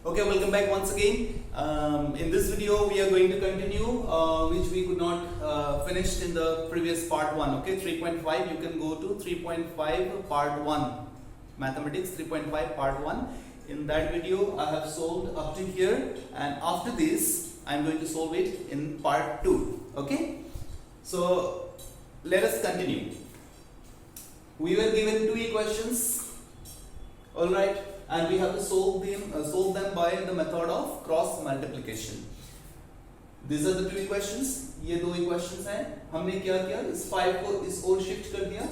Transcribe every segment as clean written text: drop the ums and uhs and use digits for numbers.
Okay, welcome back once again. In this video, we are going to continue which we could not finish in the previous part 1. Okay, 3.5. You can go to 3.5 part 1. Mathematics 3.5 part 1. In that video, I have solved up to here, and after this, I am going to solve it in part 2. Okay, so let us continue. We were given two equations. All right. And we have to solve them by the method of cross multiplication. These are the two equations. ये दो equations हैं. हमने क्या किया? इस 5 को इस ओर shift कर दिया,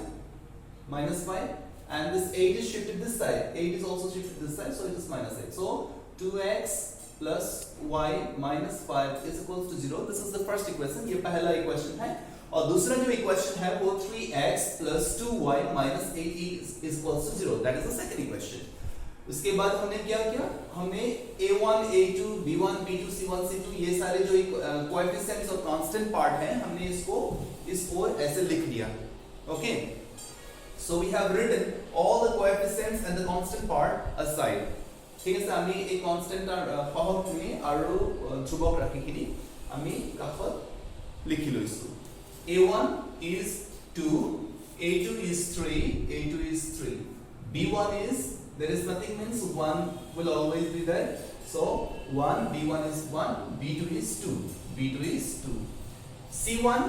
-5, and this 8 is shifted this side. 8 is also shifted this side, so it is -8. So 2x plus y minus 5 is equals to 0. This is the first equation. ये पहला equation है. और दूसरा जो equation है वो 3x plus 2y minus 8 is equals to 0. That is the second equation. उसके बाद हमने क्या किया? हमने a1, a2, b1, b2, c1, c2 ये सारे जो कोएफिशिएंट्स और कांस्टेंट पार्ट हैं, हमने इसको इस ओर ऐसे लिख दिया. Okay, so we have written all the coefficients and the constant part aside. ঠিক আছে, আমি এই কনস্ট্যান্ট সহগখিনি আৰু ধ্ৰুৱক ৰাখিখিনি আমি কাষত লিখি লৈছো. a1 is 2, a2 is 3, a2 is 3, b1 is, there is nothing, means 1 will always be there. So 1, b1 is 1, b2 is 2, b2 is 2. c1,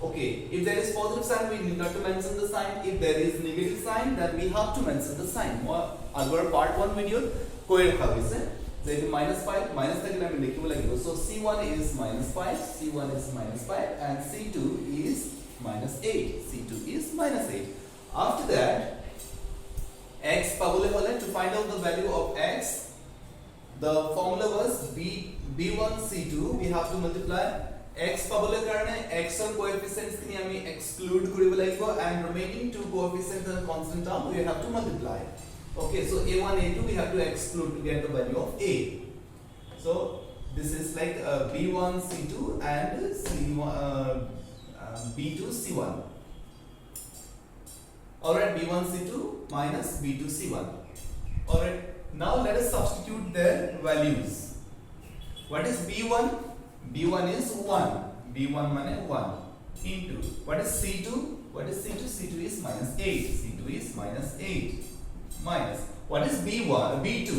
okay, if there is positive sign we need not to mention the sign. If there is negative sign then we have to mention the sign. Our part 1 video koi rakha hoise je -5 minus thakile ami likhibo lagibo. So c1 is -5, c1 is -5, and c2 is -8, c2 is -8. After that, x pabole hole, to find out the value of x, the formula was b1 c2, we have to multiply x pabole karone x or coefficients kini ami exclude koribo lagibo, and remaining two coefficients and constant term we have to multiply. Okay, so a1 a2 we have to exclude to get the value of a. So this is like b1 c2 and b2 c1. Alright, b1 c2 minus b2 c1. Alright, now let us substitute their values. What is b1? b1 is 1. b1 means 1 into, what is c2? What is c2? c2 is -8. c2 is -8 minus, what is b1? b2.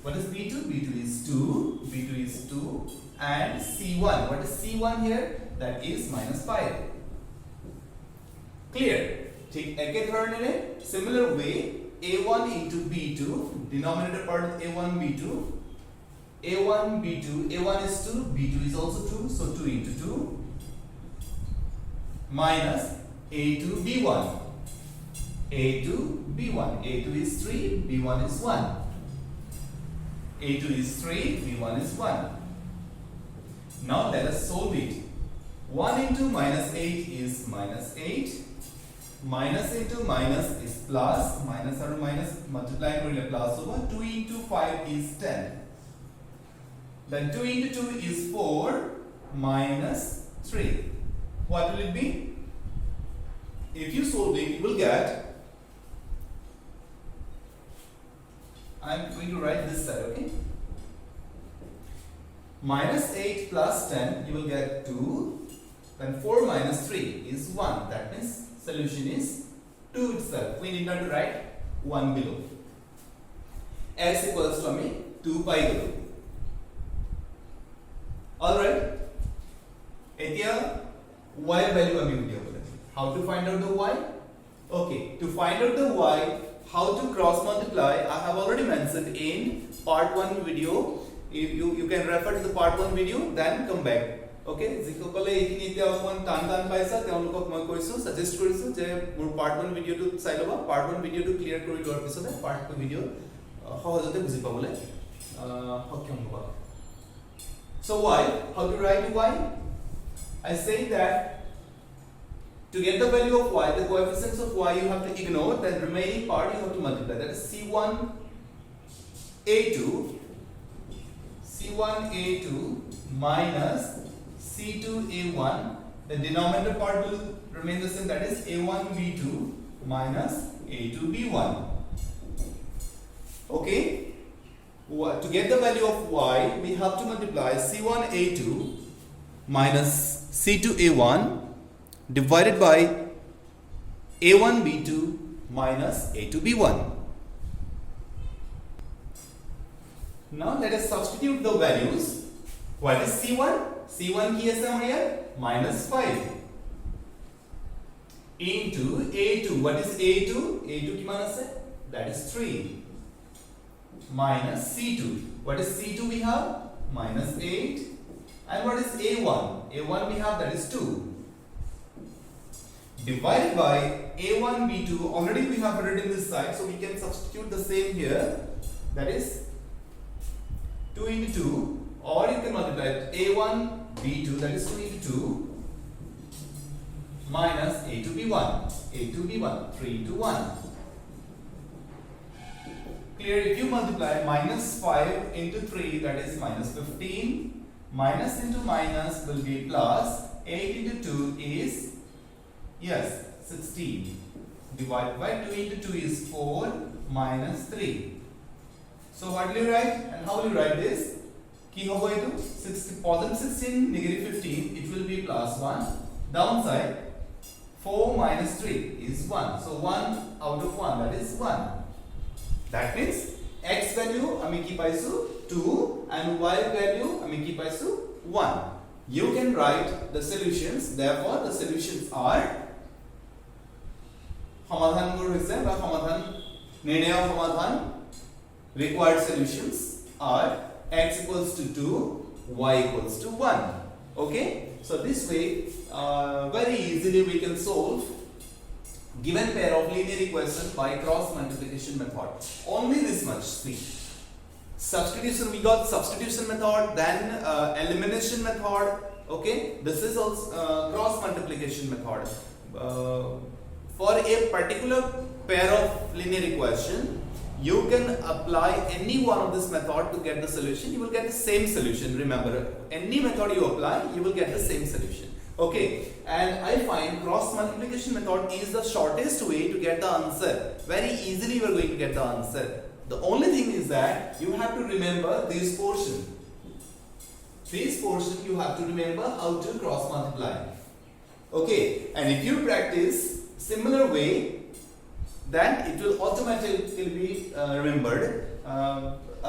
What is b2? b2 is 2. b2 is 2, and c1. What is c1 here? That is -5. Clear? ठीक, एक धरनेरे similar way a1 into b2, denominator part a1 b2, a1 b2, a1 is 2, b2 is also 2, so 2 into 2 minus a2 b1, a2 b1, a2 is 3, b1 is 1, a2 is 3, b1 is 1. Now let us solve it. 1 into -8 is -8, minus into minus is plus, minus or minus multiply korile plus over. 2 into 5 is 10, then 2 into 2 is 4 minus 3. What will it be? If you solve it, you will get, I am going to write this side, okay? -8 plus 10, you will get 2, then 4 minus 3 is 1. That means solution is 2 itself. We need not to write 1 below. X equals to 2 pi below. Alright. Etia y value ami udiya bole. How to find out the y? Okay, to find out the y, how to cross multiply, I have already mentioned in part 1 video. If you can refer to the part 1 video, then come back. Okay, যিসকলে এইখিনি এতিয়া অকমান টান পাইছা তেওঁলোকক মই কৈছো, suggest কৰিছো যে মোৰ পাৰ্ট 1 ভিডিওটো চাই লবা. পাৰ্ট 1 ভিডিওটো ক্লিয়াৰ কৰি লোৱাৰ পিছতে পাৰ্ট 2 ভিডিও সহজতে বুজি পাবলৈ সক্ষম হ'বা. So y, how to write y? I say that to get the value of y, the coefficients of y you have to ignore, then remaining part you have to multiply. That is c1 a2 minus c2 a1, the denominator part will remain the same, that is a1 b2 minus a2 b1. Okay, to get the value of y, we have to multiply C1A2 minus C2A1 divided by A1B2 minus A2B1. Now let us substitute the values. What is C1? C1 की ऐसा है minus 5 into A2. What is A2? A2 की मानस है that is 3 minus C2. What is C2 we have? Minus 8. And what is A1? A1 we have that is 2. Divided by A1B2. Already we have written this side, so we can substitute the same here. That is 2 into 2, or you can multiply it A1B2, that is 2 into 2 minus A2B1. A2B1, 3 into 1. Clear? If you multiply minus 5 into 3, that is minus 15. Minus into minus will be plus. 8 into 2 is, yes, 16. Divided by 2 into 2 is 4 minus 3. So what will you write? And how will you write this? Ki hoga itu 60, positive 16, negative 15. It will be plus 1. Downside 4 minus 3 is 1. So 1 out of 1, that is 1. That means x value ami ki paisu 2 and y value ami ki paisu 1. You can write the solutions. Therefore, the solutions are সমাধান গুলো হইছে বা সমাধান নির্ণয় সমাধান required solutions are x equals to 2, y equals to 1. Okay, so this way very easily we can solve given pair of linear equations by cross multiplication method. Only this much. See, substitution, we got substitution method, then elimination method. Okay, this is also cross multiplication method. For a particular pair of linear equation, you can apply any one of this method to get the solution. You will get the same solution. Remember, any method you apply, you will get the same solution. Okay, and I find cross multiplication method is the shortest way to get the answer. Very easily you are going to get the answer. The only thing is that you have to remember this portion. This portion you have to remember how to cross multiply. Okay, and if you practice similar way, then it will automatically be remembered.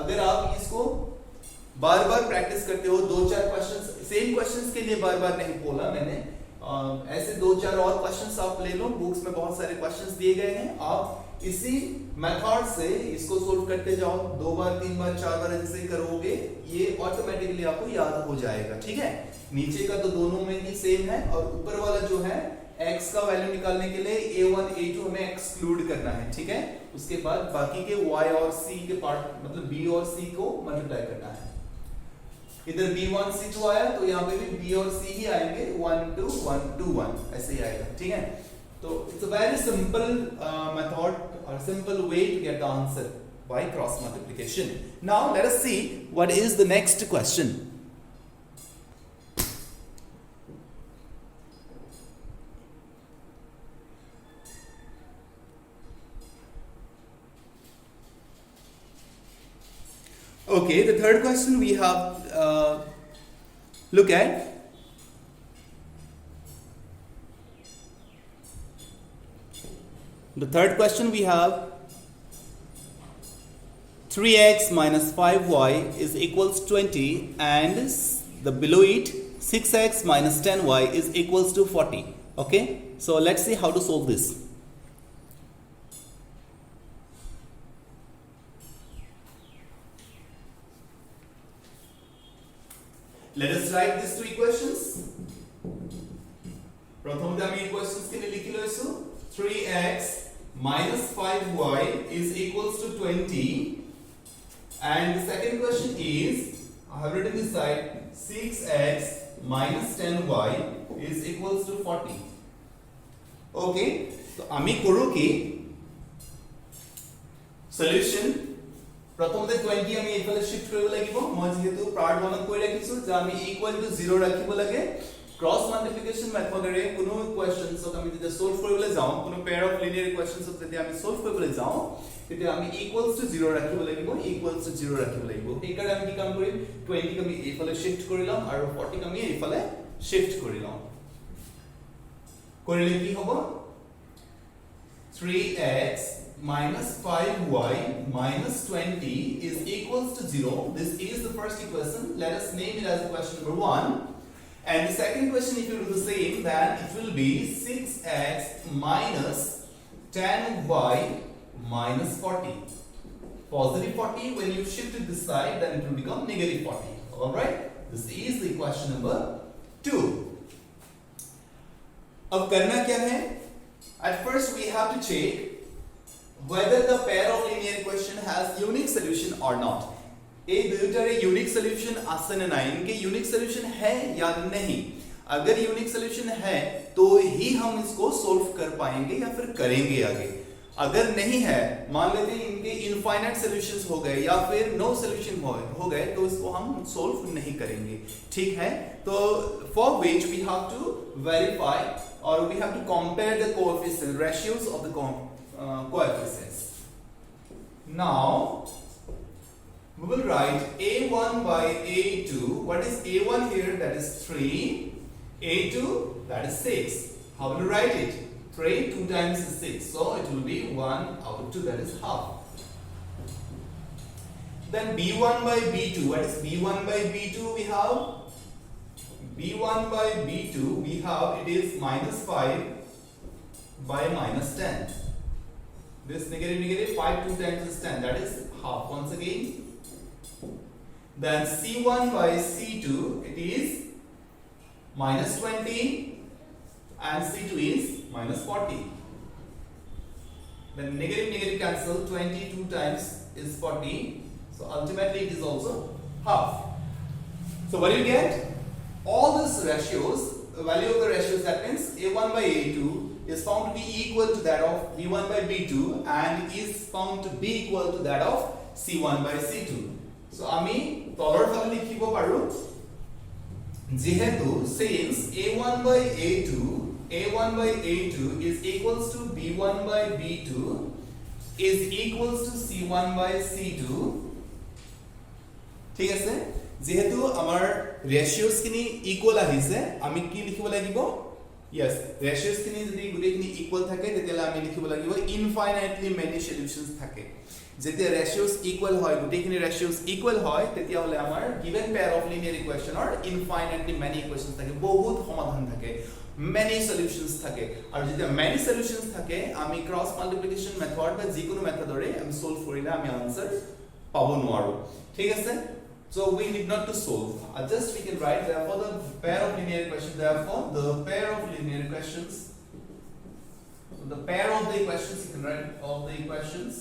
अगर आप इसको बार बार practice करते हो, 2-4 questions, same questions के लिए बार बार नहीं बोला मैंने, ऐसे 2-4 और क्वेश्चंस आप ले लो, बुक्स में बहुत सारे क्वेश्चंस दिए गए हैं, आप इसी मेथड से इसको सोल्व करते जाओ, 2 बार 3 बार 4 बार ऐसे करोगे, ये ऑटोमेटिकली आपको याद हो जाएगा. ठीक है, नीचे का तो दोनों में ही सेम है, और ऊपर वाला जो है x का वैल्यू निकालने के लिए a1 a2 हमें एक्सक्लूड करना है. ठीक है, उसके बाद बाकी के y और c के पार्ट मतलब b और c को मल्टीप्लाई करना है. इधर b1 c2 आया तो यहाँ पे भी b और c ही आएंगे, 1 2 1 2 1 ऐसे ही आएगा. ठीक है, तो it's a very simple method और simple way to get the answer by cross multiplication. Now let us see what is the next question. Okay, the third question we have look at. The third question we have 3x minus 5y is equals 20, and the below it 6x minus 10y is equals to 40. Okay, so let's see how to solve this. Let us write these two equations. प्रथम আমি equations के लिए लिख लो. 3x minus 5y is equals to 20, and the second question is, I have written this side, 6x minus 10y is equals to 40. Okay, so আমি করো কি solution प्रथमতে 20 আমি এইফালে শিফট কৰিব লাগিব. মই যেহেতু পার্ট 1 ত কৈ ৰাখিছো যে আমি ইকুয়াল টু 0 ৰাখিব লাগে, क्रॉस মাল্টিপ্লিকেশন মেথডেৰে কোনো ইকুৱেশনছক আমি যেতিয়া সলভ কৰিবলৈ যাওঁ কোনো পেয়াৰ অফ লিনিয়াৰ ইকুৱেশনছক যেতিয়া আমি সলভ কৰিবলৈ যাওঁ তেতিয়া আমি ইকুৱেলছ টু 0 ৰাখিব লাগিব ইকুৱেলছ টু 0 ৰাখিব লাগিব এই কাৰণে আমি কি কাম কৰিম 20 ক আমি এইফালে শিফট কৰি লম আৰু 40 ক আমি এইফালে শিফট কৰি লম কৰিলে কি হ'ব 3x minus 5y minus 20 is equals to 0. This is the first equation. Let us name it as equation number 1. And the second question, if you do the same, then it will be 6x minus 10y minus 40. Positive 40, when you shift it this side, then it will become negative 40. Alright? This is the equation number 2. अब करना क्या है? At first we have to check whether the pair of linear equation has unique solution or not. ये दुइटारे unique solution आसन ना इनके unique solution है या नहीं अगर unique solution है तो ही हम इसको solve कर पाएंगे या फिर करेंगे आगे अगर नहीं है मान लेते हैं इनके infinite solutions हो गए या फिर no solution हो गए तो इसको हम solve नहीं करेंगे ठीक है तो for which we have to verify or we have to compare the coefficient ratios of the coefficients. Now we will write a1 by a2. What is a1 here? That is 3. a2 that is 6. How will you write it? 3 2 times is 6. So it will be 1 out of 2 that is half. Then b1 by b2. What is b1 by b2? We have b1 by b2 we have it is minus 5 by minus 10. This negative 5 2 times is 10 that is half once again. Then c1 by c2 it is minus 20 and c2 is minus 40. Then negative cancel 20 2 times is 40 so ultimately it is also half. So what do you get? All these ratios, the value of the ratios that means a1 by a2 is found to be equal to that of b1 by b2 and is found to be equal to that of c1 by c2. So আমি তলৰ ফালে লিখিব পাৰো যেহেতু since a1 by a2 is equals to b1 by b2 is equals to c1 by c2 ঠিক আছে যেহেতু আমাৰ রেশিওস খিনি ইকুয়াল আহিছে আমি কি লিখিব লাগিব yes রেশিওস খিনি যদি গুটেখিনি ইকুয়াল থাকে তেতিয়ালে আমি লিখিব লাগিব ইনফাইনাইটলি মেনি সলিউশনস থাকে যেতিয়া রেশিওস ইকুয়াল হয় গুটেখিনি রেশিওস ইকুয়াল হয় তেতিয়ালে আমাৰ গিভেন পেয়ার অফ লিনিয়ার ইকুয়েশনৰ ইনফাইনাইটলি মেনি ইকুয়েশনস থাকে বহুত সমাধান থাকে many solutions থাকে আৰু যেতিয়া many solutions থাকে আমি ক্রস মাল্টিপ্লিকেশন মেথড বা যিকোনো মেথডৰে আমি সলভ কৰিলে আমি আনসাৰ পাব নোৱাৰো ঠিক আছে. So we need not to solve. Just we can write therefore the pair of linear equations. Therefore the pair of linear equations. So the pair of the equations you can write of the equations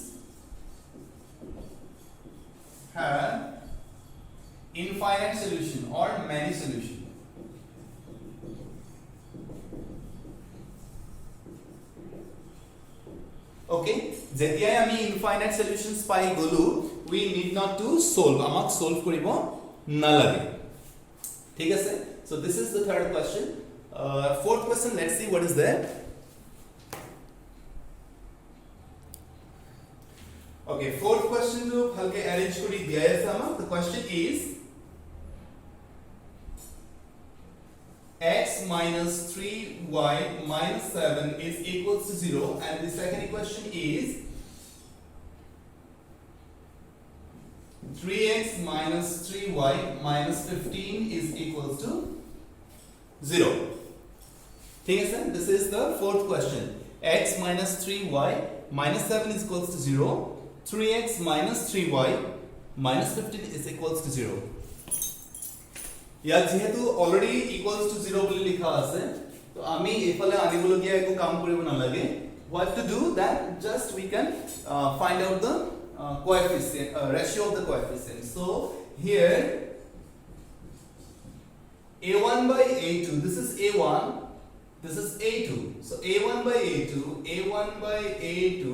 have infinite solution or many solution. Okay, যেতিয়াই আমি infinite solutions পাই গলো we need not to solve আমাক solve কৰিব নালাগে ঠিক আছে. So this is the third question. Fourth question, let's see what is there. Okay, fourth question to halke arrange kori diya ase amak. The question is x minus 3y minus 7 is equals to 0 and the second equation is 3x minus 3y minus 15 is equals to 0. ठीक है sir, this is the fourth question. X minus 3y minus 7 is equals to 0. 3x minus 3y minus 15 is equals to 0. ইয়াত যেহেতু already equals to 0 বুলি লিখা আছে তো আমি এফালে আনিবলগিয়া একো কাম কৰিব নালাগে. What to do? That just we can find out the coefficient ratio of the coefficient. So here a1 by a2, this is a1, this is a2. So a1 by a2, a1 by a2,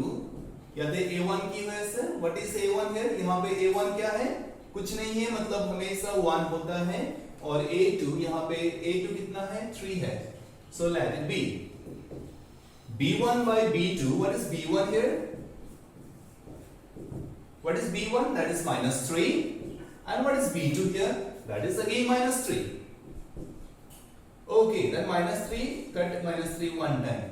याद है a1 की वजह से what is a1 here? यहाँ पे a1 क्या है? कुछ नहीं है, मतलब हमेशा 1 होता है और A2 यहाँ पे A2 कितना है 3 है, so let it be B1 by B2. What is B1 here? What is B1? That is minus 3. And what is B2 here? That is again minus 3. Okay, then minus 3 cut minus 3 one time.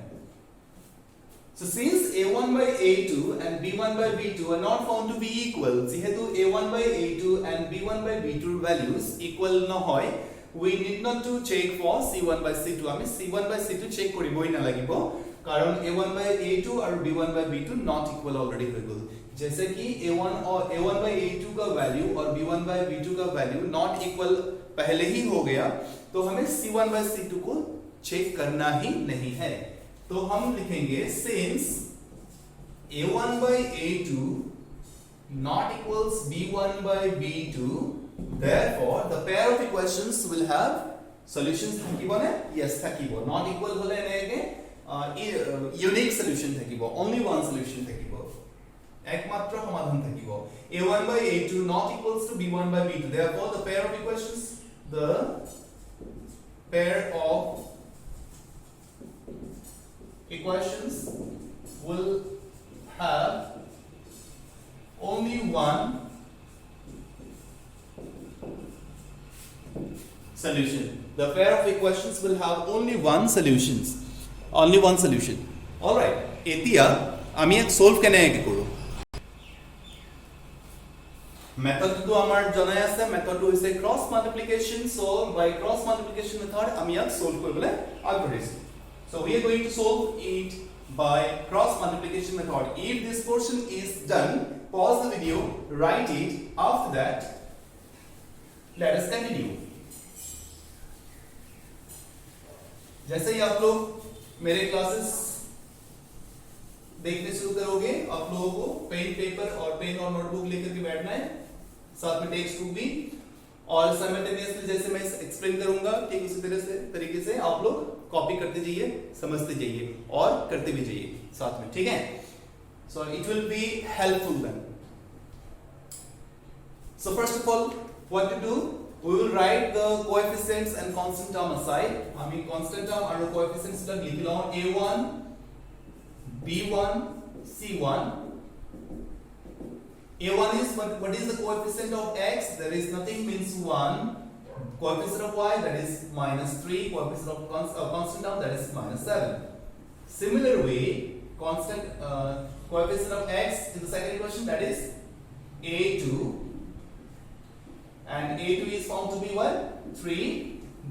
So since A1 by A2 and B1 by B2 are not found to be equal, যেহেতু A1 by A2 and B1 by B2 values equal নহয়, we need not to check for C1 by C2. আমি C1 by C2 check কৰিবই নালাগিব, কাৰণ A1 by A2 আৰু B1 by B2 not equal already হৈ গল। जैसे कि A1 by A2 का वैल्यू और B1 by B2 का वैल्यू not equal पहले ही हो गया, तो हमें C1 by C2 को चेक करना ही नहीं है। तो हम लिखेंगे since A1 by A2 not equals B1 by B2, therefore the pair of equations will have solutions থাকিব না? Yes থাকিব। not equal হলে এনেকে unique solution থাকিব, only one solution থাকিব, একমাত্ৰ সমাধান থাকিব। A1 by A2 not equals to B1 by B2, therefore the pair of equations will have only one solution. The pair of equations will have only one solution. All right. এতিয়া আমি এক solve কেনেকৈ কৰো? মেথডটো আমাৰ জনাই আছে, মেথডটো হৈছে cross multiplication. So by cross multiplication method আমি ইয়াক সলভ কৰিবলৈ আগবাঢ়িছো। So we are going to solve it by cross multiplication method. If this portion is done, pause the video, write it. After that, let us continue. जैसे ही आप लोग मेरे classes देखने शुरू करोगे, आप लोगों को पेन और नोटबुक लेकर के बैठना है, साथ में टेक्स्ट बुक भी, और साइमल्टेनियसली जैसे मैं एक्सप्लेन करूंगा ठीक उसी तरीके से आप लोग कॉपी करते जाइए, समझते जाइए और करते भी जाइए साथ में, ठीक है? So it will be helpful then. So first of all, what to do? We will write the coefficients and constant term aside. আমি constant term আৰু coefficients টা লিখি লওঁ A1, B1, C1. A1 is what is the coefficient of x? There is nothing, means 1. Coefficient of y, that is minus 3. Coefficient of constant term, that is minus 7. Similar way, coefficient of x in the second equation, that is A2, and A2 is found to be what? 3.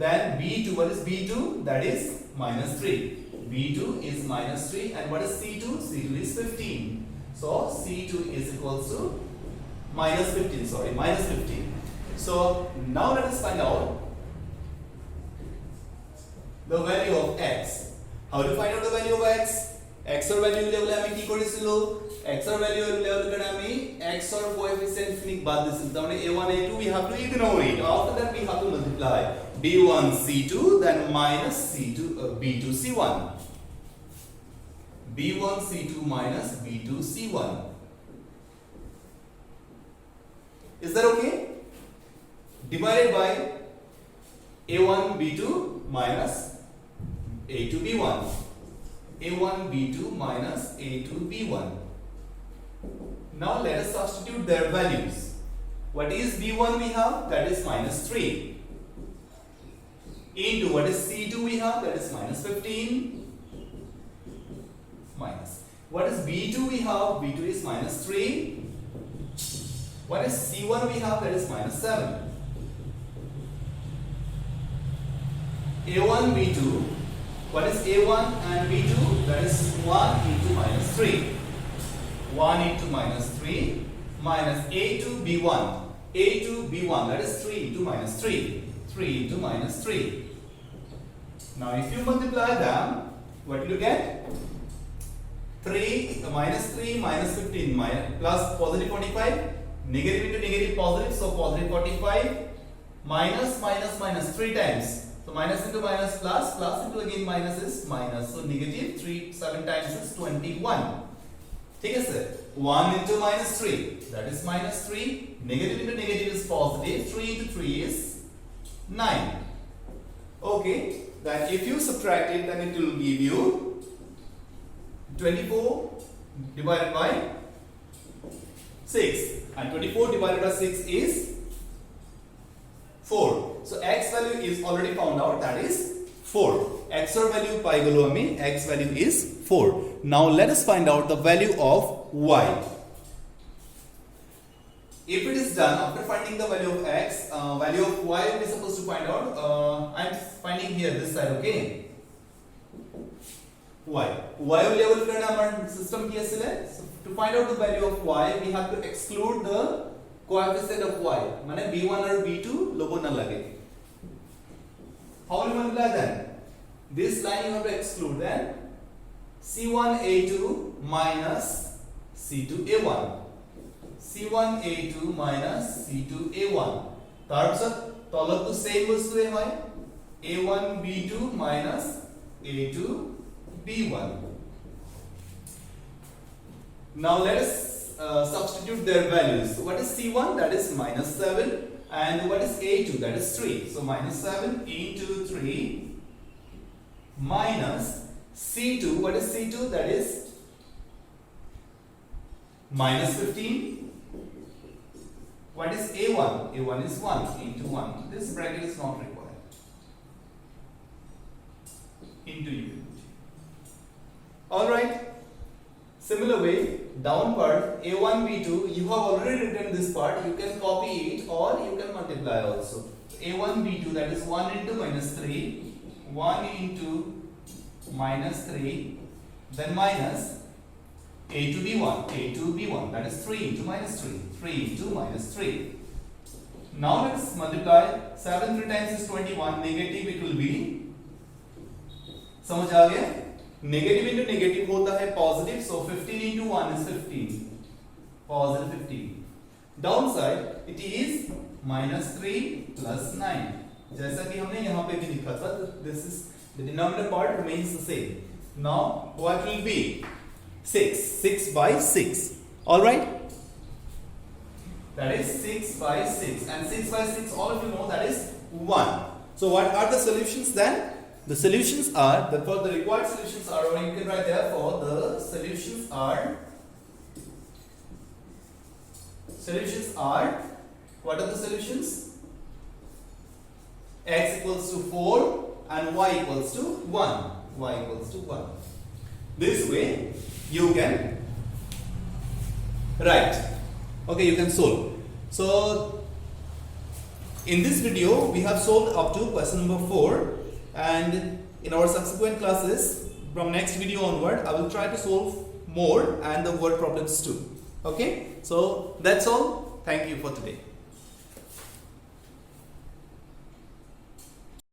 Then B2, what is B2? That is minus 3. B2 is minus 3, and what is C2? C2 is 15. So C2 is equals to minus 15. So now let us find out the value of x. How to find out the value of x? X or value level আমি কি কৰিছিলো? X or value level কাৰণে আমি x or coefficient খিনিক বাদ দিছিলো। তাৰমানে A1 A2 we have to ignore it. After that we have to multiply B1 C2 then minus B2 C1. B1 C2 minus B2 C1. Is that okay? Divided by A1 B2 minus A2 B1. A1 B2 minus A2 B1. Now let us substitute their values. What is B1 we have? That is minus 3. Into what is C2 we have? That is minus 15. Minus. What is B2 we have? B2 is minus 3. What is C1 we have? That is minus 7. A1 B2. What is A1 and B2? That is 1 into minus 3. 1 into minus 3 minus A2 B1. A2 B1, that is 3 into minus 3. 3 into minus 3. Now if you multiply them, what will you get? 3 minus 3 minus 15 plus positive 25, negative into negative positive, so positive 45, minus 3 times, so minus into minus plus into again minus is minus, so negative 7 times is 21. ठीक है sir? 1 into minus 3, that is minus 3, negative into negative is positive, 3 into 3 is 9. Okay, then if you subtract it, then it will give you 24 divided by 6, and 24 divided by 6 is 4. So x value is already found out, that is 4. X value pi galo hame, x value is 4. Now let us find out the value of y. If it is done after finding the value of x, value of y we are supposed to find out. I am finding here this side, okay? Y level करना हमारा system की ऐसे है. So to find out the value of y, we have to exclude the coefficient of y. माने b1 और b2 लोगों ना लगे. How will you multiply then? This line you have to exclude. Then c1a2 minus c2a1. c1a2 minus c2a1. তাৰপিছত তলত তো same বস্তুৱে হয়. a1 b2 minus a2 b1. Now let us substitute their values. So what is c1? That is minus 7. And what is a2? That is 3. So minus 7 into 3 minus c2. What is c2? That is minus 15. What is a1? a1 is 1 into 1. This bracket is not required. Into unit. Alright. Similar way, down part a1 b2, you have already written this part. You can copy it or you can multiply also. a1 b2, that is 1 into minus 3, 1 into minus 3, then minus a2 b1, a2 b1, that is 3 into minus 3, 3 into minus 3. Now let's multiply. 7 3 times is 21, negative it will be. समझ आ गया? Negative into negative होता है positive, so 15 into 1 is 15, positive 15. Downside it is minus 3 plus 9. जैसा कि हमने यहाँ पे भी लिखा था, this is the denominator part remains the same. Now what will be 6 by 6. All right. That is 6 by 6, and 6 by 6 all of you know that is 1. So what are the solutions then? The solutions are, for the required solutions are, or you can write therefore the solutions are, what are the solutions? X equals to 4 and y equals to 1. This way you can write. Okay, you can solve. So in this video we have solved up to question number 4. And in our subsequent classes from next video onward, I will try to solve more and the word problems too. Okay, so that's all. Thank you for today.